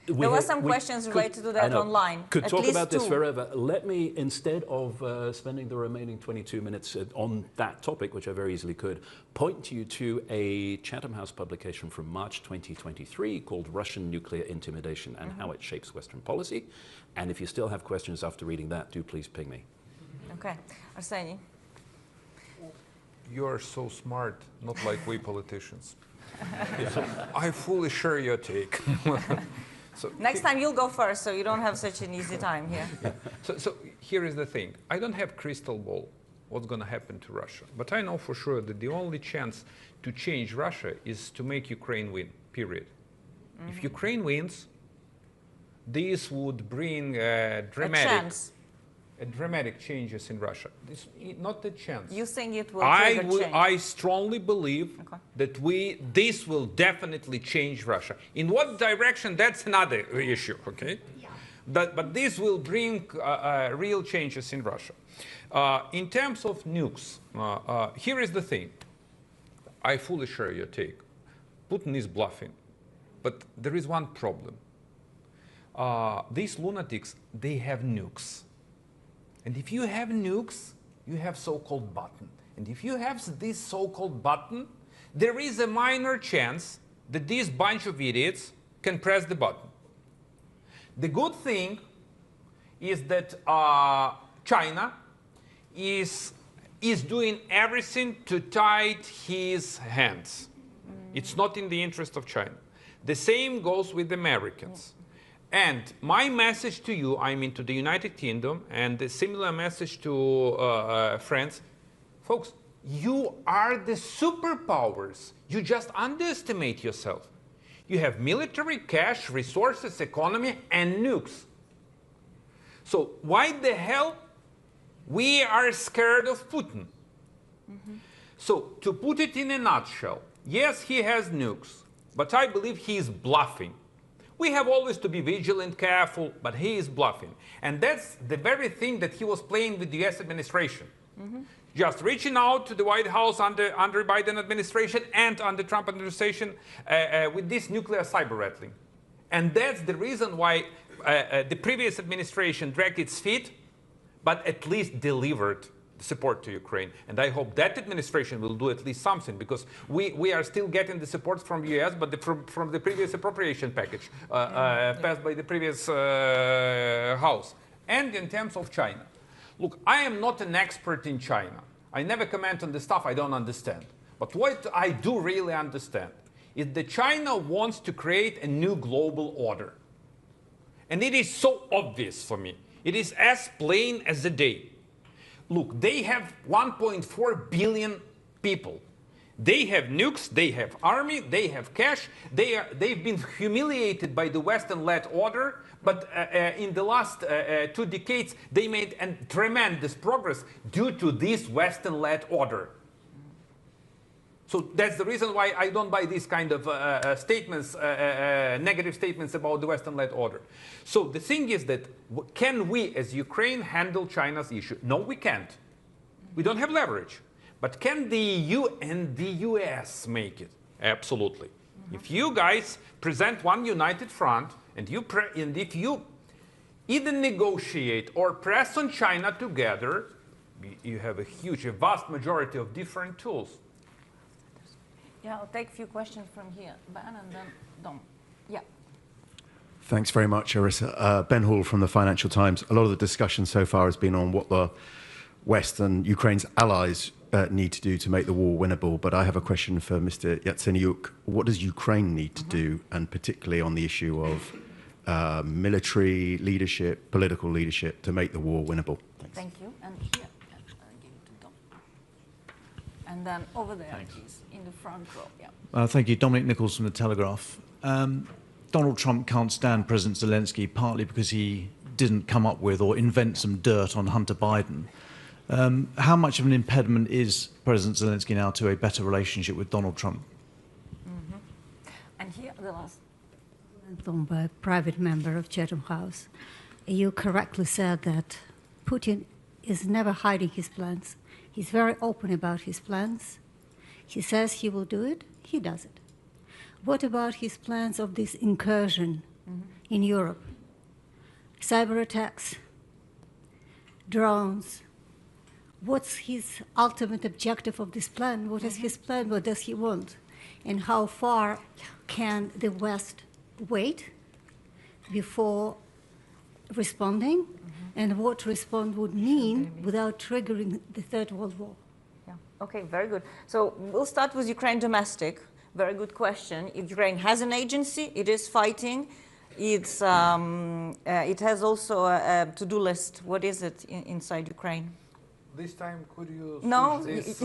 There were some questions related to that online. Could at talk least about this two. forever. Let me, instead of spending the remaining 22 minutes on that topic, which I very easily could, point you to a Chatham House publication from March 2023 called Russian Nuclear Intimidation and How It Shapes Western Policy. And if you still have questions after reading that, do please ping me. Okay. Arseniy? You're so smart, not like we politicians. So I fully share your take. So Next time you'll go first, so you don't have such an easy time here. So here is the thing. I don't have crystal ball what's going to happen to Russia. But I know for sure that the only chance to change Russia is to make Ukraine win, period. If Ukraine wins, this would bring dramatic changes in Russia. This, not a chance. You think it will trigger change? I strongly believe that this will definitely change Russia. In what direction, that's another issue, okay? Yeah. But this will bring real changes in Russia. In terms of nukes, here is the thing. I fully share your take. Putin is bluffing. But there is one problem. These lunatics, they have nukes. And if you have nukes, you have so-called button. And if you have this so-called button, there is a minor chance that this bunch of idiots can press the button. The good thing is that China is doing everything to tie his hands. It's not in the interest of China. The same goes with the Americans. And my message to you, I mean to the United Kingdom, and a similar message to France, folks, you are the superpowers. You just underestimate yourself. You have military, cash, resources, economy, and nukes. So why the hell we are scared of Putin? So to put it in a nutshell, yes, he has nukes, but I believe he is bluffing. We have always to be vigilant, careful, but he is bluffing. And that's the very thing that he was playing with the US administration. Just reaching out to the White House under Biden administration and under Trump administration with this nuclear cyber rattling. And that's the reason why the previous administration dragged its feet, but at least delivered support to Ukraine. And I hope that administration will do at least something, because we are still getting the support from the US, but from the previous appropriation package passed by the previous House. And in terms of China. Look, I am not an expert in China. I never comment on the stuff I don't understand. But what I do really understand is that China wants to create a new global order. And it is so obvious for me. It is as plain as the day. Look, they have 1.4 billion people. They have nukes, they have army, they have cash. They've been humiliated by the Western-led order, but in the last 2 decades, they made a tremendous progress due to this Western-led order. So that's the reason why I don't buy these kind of statements, negative statements about the Western-led order. So the thing is that, can we as Ukraine handle China's issue? No, we can't. We don't have leverage. But can the EU and the US make it? Absolutely. If you guys present one united front, and if you either negotiate or press on China together, you have a vast majority of different tools. Yeah, I'll take a few questions from here. Ben and then Dom. Yeah. Thanks very much, Arissa. Ben Hall from the Financial Times. A lot of the discussion so far has been on what the West and Ukraine's allies need to do to make the war winnable. But I have a question for Mr. Yatsenyuk. What does Ukraine need to do, and particularly on the issue of military leadership, political leadership, to make the war winnable? Thanks. Thank you. And here, I'll give it to Dom. And then over there, please, in the front row. Yeah. Thank you. Dominic Nichols from The Telegraph. Donald Trump can't stand President Zelensky partly because he didn't come up with or invent some dirt on Hunter Biden. How much of an impediment is President Zelensky now to a better relationship with Donald Trump? And here, the last. From a private member of Chatham House. You correctly said that Putin is never hiding his plans. He's very open about his plans. He says he will do it, he does it. What about his plans of this incursion in Europe? Cyber attacks, drones. What's his ultimate objective of this plan? What is his plan? What does he want? And how far can the West wait before responding? And what respond would mean without triggering the Third World War? Yeah. Okay, very good. So we'll start with Ukraine domestic. Very good question. If Ukraine has an agency, it is fighting. It has also a to-do list. What is it inside Ukraine? This time, could you No, this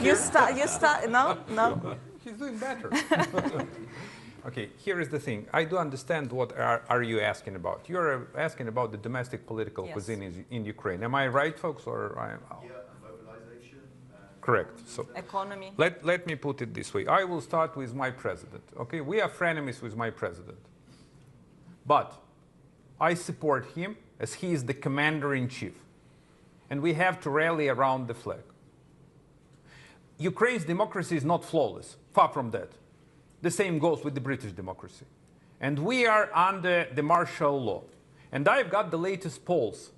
you start. No. He's doing better. Okay, here is the thing. I do understand what are you asking about. You're asking about the domestic political cuisine in Ukraine. Am I right, folks? Or Mobilization. Correct. So economy. Let me put it this way. I will start with my president. Okay, we are frenemies with my president. But I support him as he is the commander-in-chief. And we have to rally around the flag. Ukraine's democracy is not flawless. Far from that. The same goes with the British democracy. And we are under the martial law. And I've got the latest polls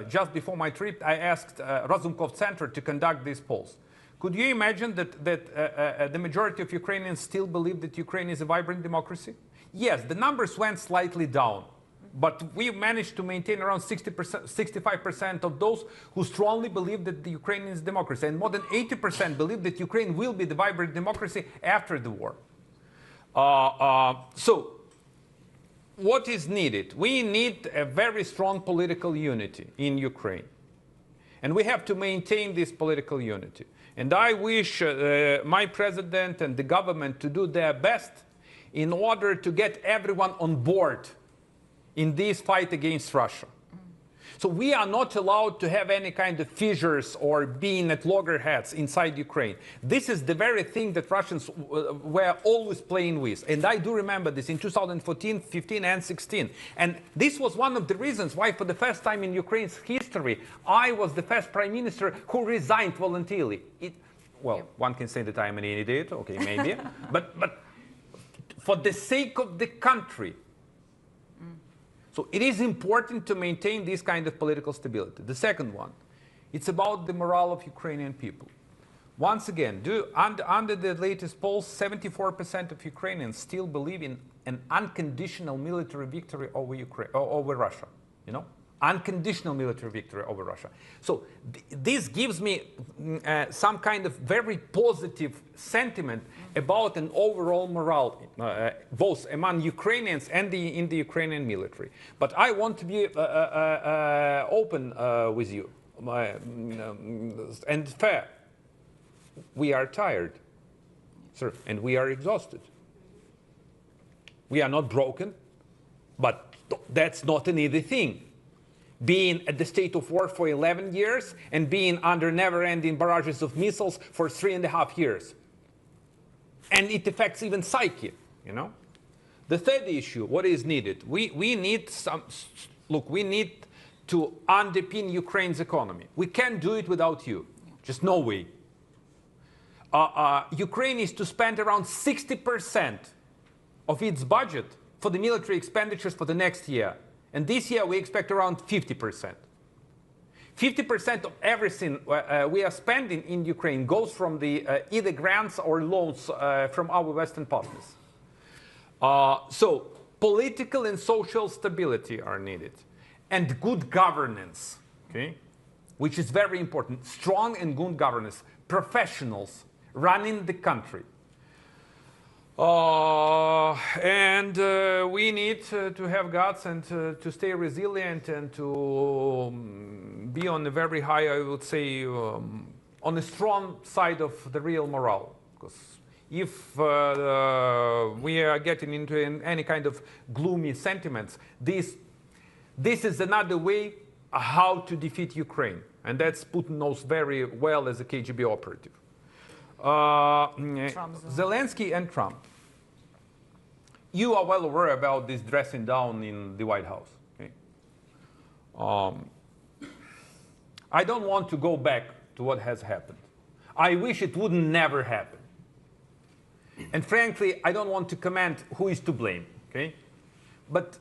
just before my trip, I asked Razumkov Center to conduct these polls. Could you imagine that the majority of Ukrainians still believe that Ukraine is a vibrant democracy? Yes, the numbers went slightly down, but we managed to maintain around 60%, 65% of those who strongly believe that the Ukraine is a democracy, and more than 80% believe that Ukraine will be the vibrant democracy after the war. So, what is needed? We need a very strong political unity in Ukraine. And we have to maintain this political unity. And I wish my president and the government to do their best in order to get everyone on board in this fight against Russia. So we are not allowed to have any kind of fissures or being at loggerheads inside Ukraine. This is the very thing that Russians were always playing with. And I do remember this in 2014, 15, and 16. And this was one of the reasons why, for the first time in Ukraine's history, I was the first prime minister who resigned voluntarily. One can say that I'm an idiot, okay, maybe. but for the sake of the country. So it is important to maintain this kind of political stability. The second one, it's about the morale of Ukrainian people. Once again, under the latest polls, 74% of Ukrainians still believe in an unconditional military victory over Russia. You know, unconditional military victory over Russia. So this gives me some kind of very positive sentiment about an overall morale, both among Ukrainians and in the Ukrainian military. But I want to be open with you and fair. We are tired, sir, and we are exhausted. We are not broken, but that's not an easy thing. Being at the state of war for 11 years and being under never-ending barrages of missiles for 3.5 years. And it affects even psyche, you know. The third issue, what is needed? We need we need to underpin Ukraine's economy. We can't do it without you. Just no way. Ukraine is to spend around 60% of its budget for the military expenditures for the next year. And this year, we expect around 50%. 50% of everything we are spending in Ukraine goes from the either grants or loans from our Western partners. So political and social stability are needed. And good governance, okay, which is very important. Strong and good governance. Professionals running the country. We need to have guts and to stay resilient and to be on a very high, I would say, on the strong side of the real morale. Because if we are getting into any kind of gloomy sentiments, this is another way how to defeat Ukraine. And that's Putin knows very well as a KGB operative. Zelensky and Trump. You are well aware about this dressing down in the White House. Okay? I don't want to go back to what has happened. I wish it would never happen. And frankly, I don't want to comment who is to blame. Okay? But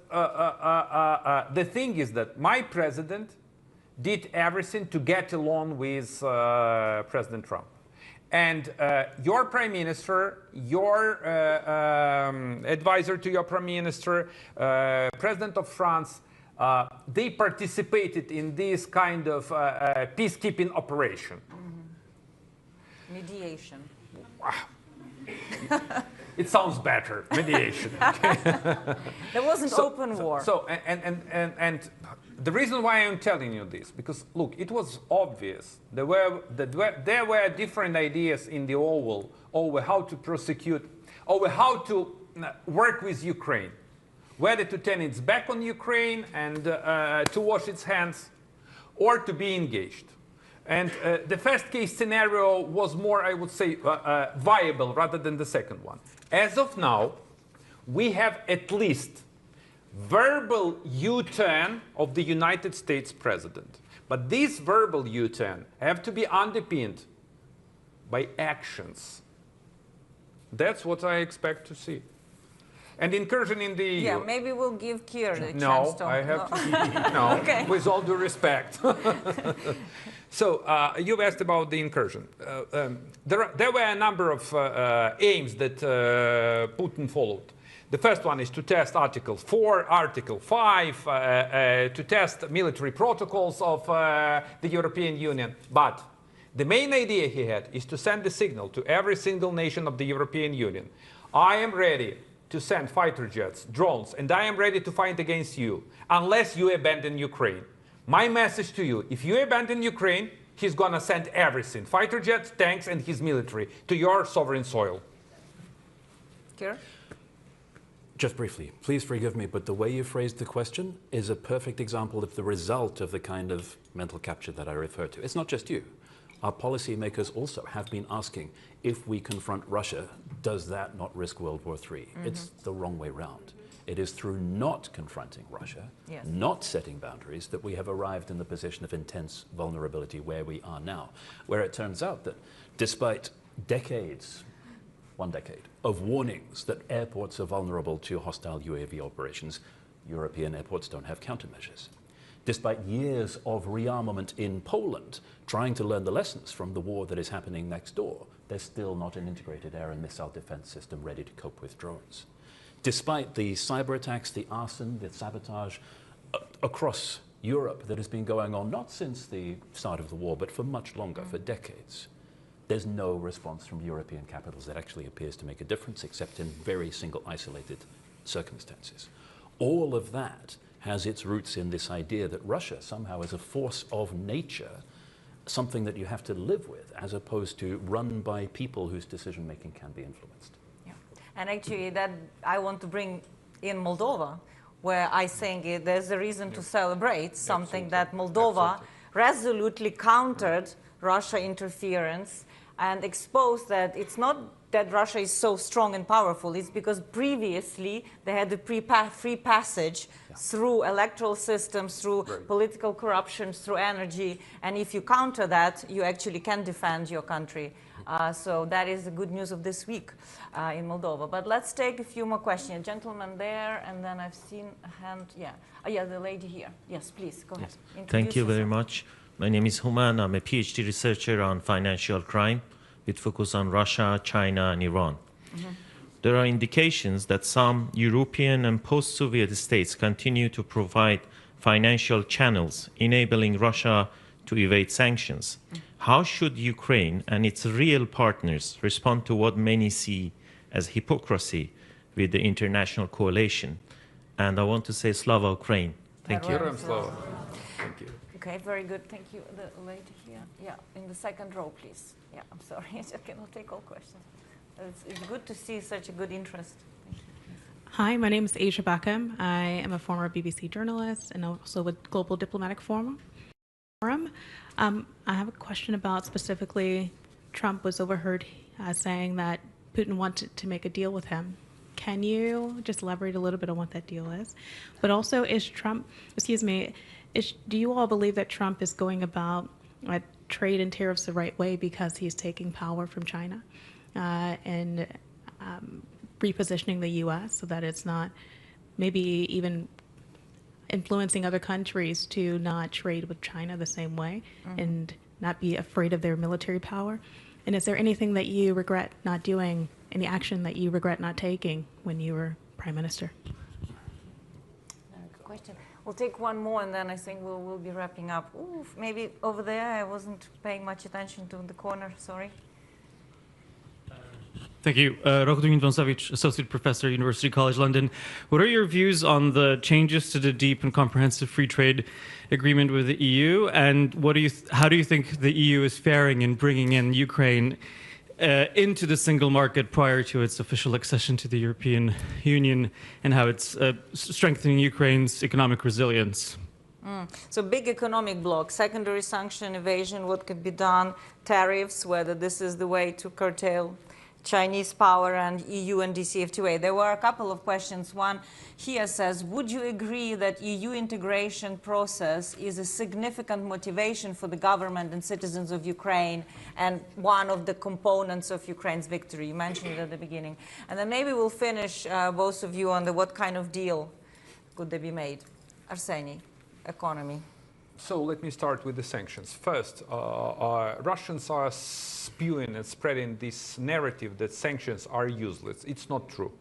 the thing is that my president did everything to get along with President Trump. And your prime minister, your advisor to your prime minister, president of France, they participated in this kind of peacekeeping operation. Mm-hmm. Mediation. It sounds better, mediation. Okay? There was an open war. And the reason why I'm telling you this, because look, it was obvious there were different ideas in the Oval over how to prosecute, over how to work with Ukraine, whether to turn its back on Ukraine and to wash its hands, or to be engaged. And the first case scenario was more, I would say, viable rather than the second one. As of now, we have at least verbal U-turn of the United States president. But this verbal U-turn have to be underpinned by actions. That's what I expect to see. And incursion in the EU. Yeah, maybe we'll give Keir the chance No, to... I have to... No, Okay. with all due respect. So, you asked about the incursion. There were a number of aims that Putin followed. The first one is to test Article 4, Article 5, to test military protocols of the European Union. But the main idea he had is to send a signal to every single nation of the European Union. I am ready to send fighter jets, drones, and I am ready to fight against you, unless you abandon Ukraine. My message to you, if you abandon Ukraine, he's gonna send everything, fighter jets, tanks, and his military, to your sovereign soil. Keir? Just briefly, please forgive me, but the way you phrased the question is a perfect example of the result of the kind of mental capture that I referred to. It's not just you. Our policymakers also have been asking, if we confront Russia, does that not risk World War III? It's the wrong way round. It is through not confronting Russia, not setting boundaries, that we have arrived in the position of intense vulnerability where we are now, where it turns out that despite decades, 1 decade, of warnings that airports are vulnerable to hostile UAV operations, European airports don't have countermeasures. Despite years of rearmament in Poland, trying to learn the lessons from the war that is happening next door, there's still not an integrated air and missile defense system ready to cope with drones. Despite the cyber attacks, the arson, the sabotage across Europe that has been going on, not since the start of the war, but for much longer, for decades, there's no response from European capitals that actually appears to make a difference, except in very single isolated circumstances. All of that has its roots in this idea that Russia somehow is a force of nature, something that you have to live with, as opposed to run by people whose decision-making can be influenced. Yeah. And actually, that I want to bring in Moldova, where I think there's a reason to celebrate something that Moldova resolutely countered Russia interference and exposed that it's not that Russia is so strong and powerful, it's because previously they had the free passage through electoral systems, through political corruption, through energy, and if you counter that, you actually can defend your country. So that is the good news of this week in Moldova. But let's take a few more questions. A gentleman there, and then I've seen a hand, the lady here. Yes, please, go ahead. Thank you very much. My name is Human. I'm a PhD researcher on financial crime with focus on Russia, China, and Iran. There are indications that some European and post-Soviet states continue to provide financial channels enabling Russia to evade sanctions. How should Ukraine and its real partners respond to what many see as hypocrisy with the international coalition? And I want to say Slava Ukraine. Thank you. Thank you. Okay, very good. Thank you. The lady here. Yeah, in the second row, please. Yeah, I'm sorry. I cannot take all questions. It's good to see such a good interest. Thank you. Hi, my name is Asia Bakum. I am a former BBC journalist and also with Global Diplomatic Forum. I have a question about specifically Trump was overheard saying that Putin wanted to make a deal with him. Can you just elaborate a little bit on what that deal is? But also, do you all believe that Trump is going about trade and tariffs the right way because he's taking power from China and repositioning the U.S. so that it's not maybe even influencing other countries to not trade with China the same way and not be afraid of their military power? And is there anything that you regret not doing, any action that you regret not taking when you were Prime Minister? Good question. We'll take one more and then I think we'll be wrapping up. Ooh, maybe over there, I wasn't paying much attention to the corner, sorry. Thank you. Rohdumin Vonsavich, Associate Professor, University College London. What are your views on the changes to the deep and comprehensive free trade agreement with the EU? And how do you think the EU is faring in bringing in Ukraine into the single market prior to its official accession to the European Union, and how it's strengthening Ukraine's economic resilience? So big economic bloc, secondary sanction evasion, what could be done, tariffs, whether this is the way to curtail Chinese power and EU and DCFTA. There were a couple of questions. One here says, would you agree that EU integration process is a significant motivation for the government and citizens of Ukraine and one of the components of Ukraine's victory? You mentioned it at the beginning. And then maybe we'll finish, both of you, on the what kind of deal could they be made? Arseniy, economy. So let me start with the sanctions. First, Russians are spewing and spreading this narrative that sanctions are useless. It's not true.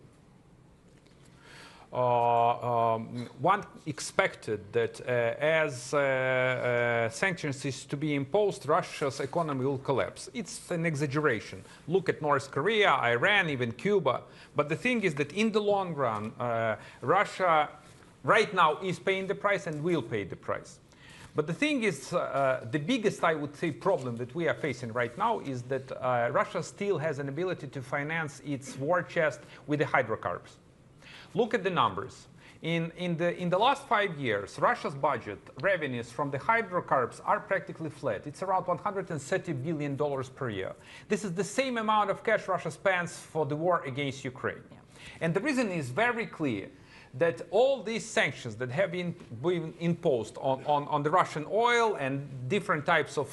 One expected that as sanctions is to be imposed, Russia's economy will collapse. It's an exaggeration. Look at North Korea, Iran, even Cuba. But the thing is that in the long run, Russia right now is paying the price and will pay the price. But the thing is, the biggest, I would say, problem that we are facing right now is that Russia still has an ability to finance its war chest with the hydrocarbons. Look at the numbers. In the last 5 years, Russia's budget revenues from the hydrocarbons are practically flat. It's around $130 billion per year. This is the same amount of cash Russia spends for the war against Ukraine. Yeah. And the reason is very clear, that all these sanctions that have been imposed on the Russian oil and different types of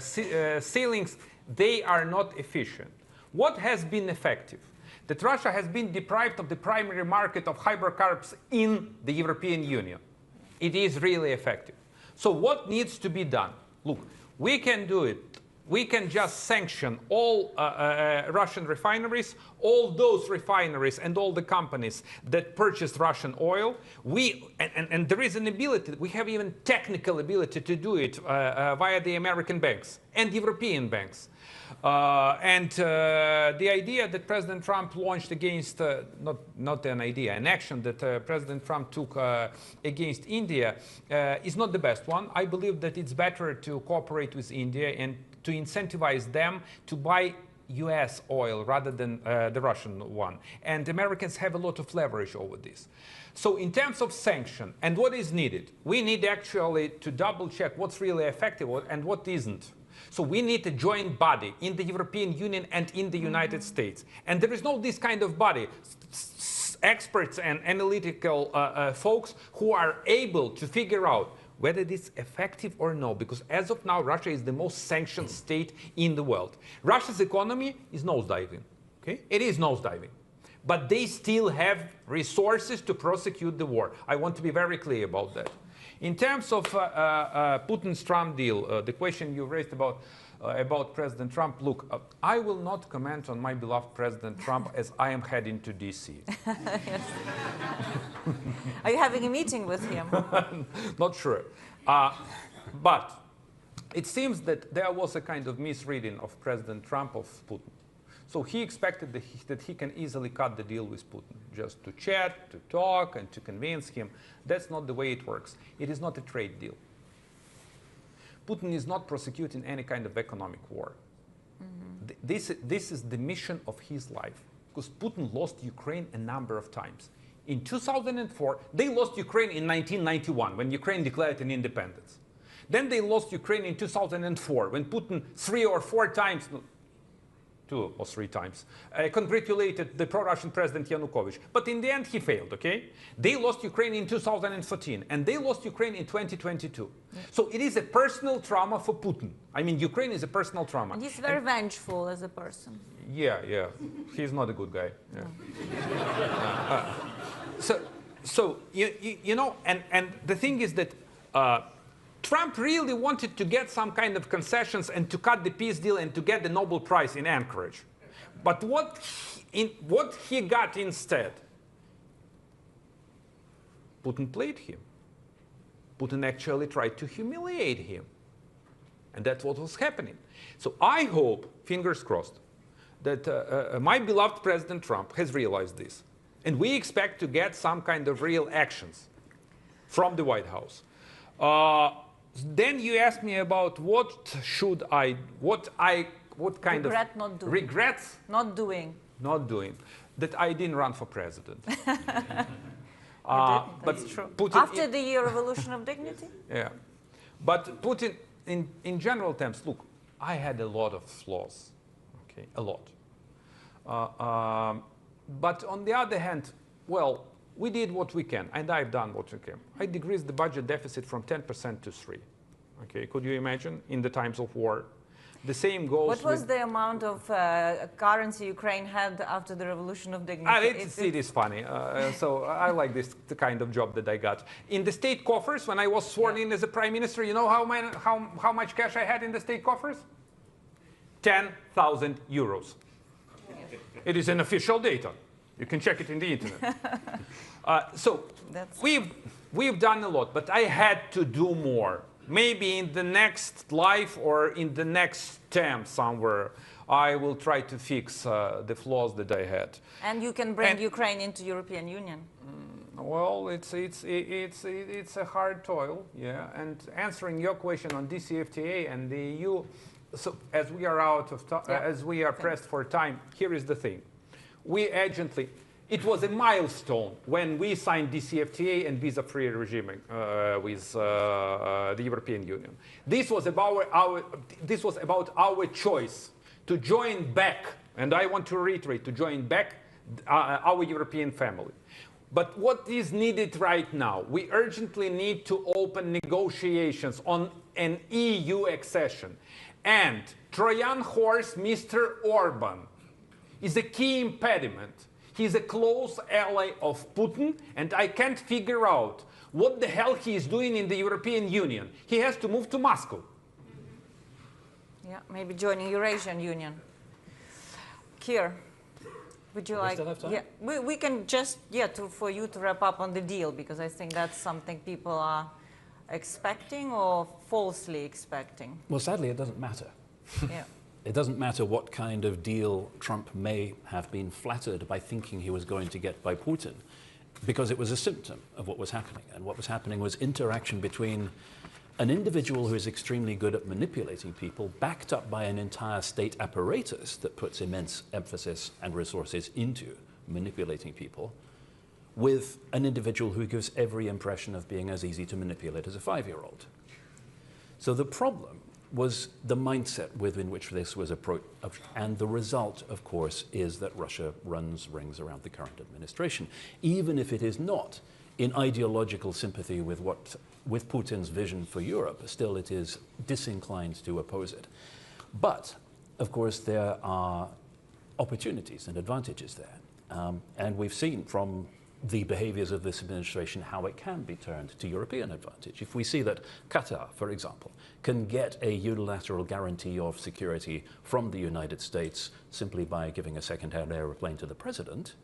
ceilings, they are not efficient. What has been effective? That Russia has been deprived of the primary market of hydrocarbons in the European Union. It is really effective. So what needs to be done? Look, we can do it. We can just sanction all Russian refineries, all those refineries and all the companies that purchased Russian oil. And there is an ability, we have even technical ability to do it via the American banks and European banks. The idea that President Trump launched against, not an idea, an action that President Trump took against India is not the best one. I believe that it's better to cooperate with India and to incentivize them to buy US oil rather than the Russian one. And Americans have a lot of leverage over this. So in terms of sanction and what is needed, we need actually to double check what's really effective and what isn't. So we need a joint body in the European Union and in the United States. And there is no this kind of body, experts and analytical folks who are able to figure out whether it is effective or no, because as of now, Russia is the most sanctioned state in the world. Russia's economy is nosediving, okay? It is nosediving. But they still have resources to prosecute the war. I want to be very clear about that. In terms of Putin's Trump deal, the question you raised about President Trump, look, I will not comment on my beloved President Trump as I am heading to DC. Yes. Are you having a meeting with him? Not sure. But it seems that there was a kind of misreading of President Trump of Putin. So he expected that he can easily cut the deal with Putin, just to chat, to talk, and to convince him. That's not the way it works. It is not a trade deal. Putin is not prosecuting any kind of economic war. This is the mission of his life, because Putin lost Ukraine a number of times. In 2004, they lost Ukraine in 1991, when Ukraine declared an independence. Then they lost Ukraine in 2004, when Putin 3 or 4 times, 2 or 3 times, congratulated the pro-Russian president Yanukovych. But in the end, he failed, okay? They lost Ukraine in 2014, and they lost Ukraine in 2022. Yeah. So it is a personal trauma for Putin. I mean, Ukraine is a personal trauma. And he's very vengeful as a person. Yeah. He's not a good guy. Yeah. No. So you know, and the thing is that Trump really wanted to get some kind of concessions and to cut the peace deal and to get the Nobel Prize in Anchorage. But what he got instead, Putin played him. Putin actually tried to humiliate him. And that's what was happening. So I hope, fingers crossed, that my beloved President Trump has realized this. And we expect to get some kind of real actions from the White House. Then you asked me about what kind of not doing. Regrets? Not doing. Not doing. That I didn't run for president. That's true. Putin After the Revolution of Dignity? Yeah. But Putin, in general terms, look, I had a lot of flaws. Okay, a lot. But on the other hand, well, we did what we can, and I've done what we can. I decreased the budget deficit from 10% to 3%. Okay, could you imagine in the times of war? The same goes. What was the amount of currency Ukraine had after the Revolution of Dignity? It is funny. So I like the kind of job that I got. In the state coffers, when I was sworn in as a prime minister, you know how much cash I had in the state coffers? 10,000 euros. It is an official data. You can check it in the internet. So we've done a lot, but I had to do more. Maybe in the next life or in the next term somewhere, I will try to fix the flaws that I had. And you can bring Ukraine into European Union. Well, it's a hard toil, yeah. And answering your question on DCFTA and the EU, so as we are out of as we are pressed for time, here is the thing: we urgently. It was a milestone when we signed DCFTA and visa-free regime with the European Union. This was about our choice to join back, and I want to reiterate, to join back our European family. But what is needed right now? We urgently need to open negotiations on an EU accession. And Trojan horse, Mr. Orban, is a key impediment. He's a close ally of Putin, and I can't figure out what the hell he is doing in the European Union. He has to move to Moscow. Yeah, maybe joining Eurasian Union. Kier, would you like? Still have time? Yeah, we can just for you to wrap up on the deal, because I think that's something people are expecting or falsely expecting. Well, sadly, it doesn't matter. Yeah. It doesn't matter what kind of deal Trump may have been flattered by thinking he was going to get by Putin, because it was a symptom of what was happening. And what was happening was interaction between an individual who is extremely good at manipulating people, backed up by an entire state apparatus that puts immense emphasis and resources into manipulating people, with an individual who gives every impression of being as easy to manipulate as a 5-year-old. So the problem was the mindset within which this was approached, and the result, of course, is that Russia runs rings around the current administration, even if it is not in ideological sympathy with Putin's vision for Europe. Still, it is disinclined to oppose it. But, of course, there are opportunities and advantages there, and we've seen from the behaviors of this administration how it can be turned to European advantage. If we see that Qatar, for example, can get a unilateral guarantee of security from the United States simply by giving a second-hand aeroplane to the president,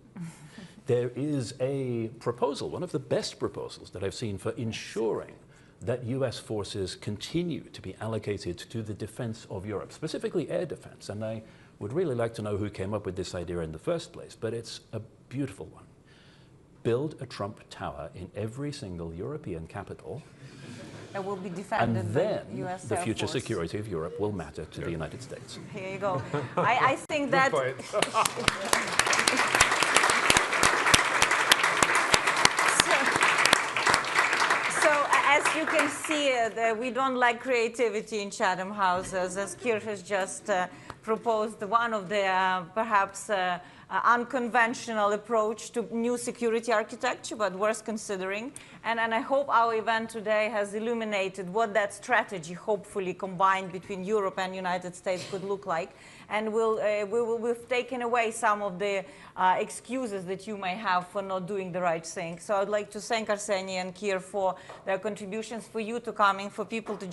there is a proposal, one of the best proposals that I've seen for ensuring that US forces continue to be allocated to the defense of Europe, specifically air defense. And I would really like to know who came up with this idea in the first place, but it's a beautiful one. Build a Trump Tower in every single European capital, It will be defended and by then US the Air future Force. security of Europe will matter to the United States. Here you go. I think that... So as you can see, we don't like creativity in Chatham House, as Kier has just proposed one of the perhaps unconventional approach to new security architecture, but worth considering. And I hope our event today has illuminated what that strategy, hopefully combined between Europe and United States, could look like. And we've taken away some of the excuses that you may have for not doing the right thing. So I'd like to thank Arseniy and Kier for their contributions, for you to coming, for people to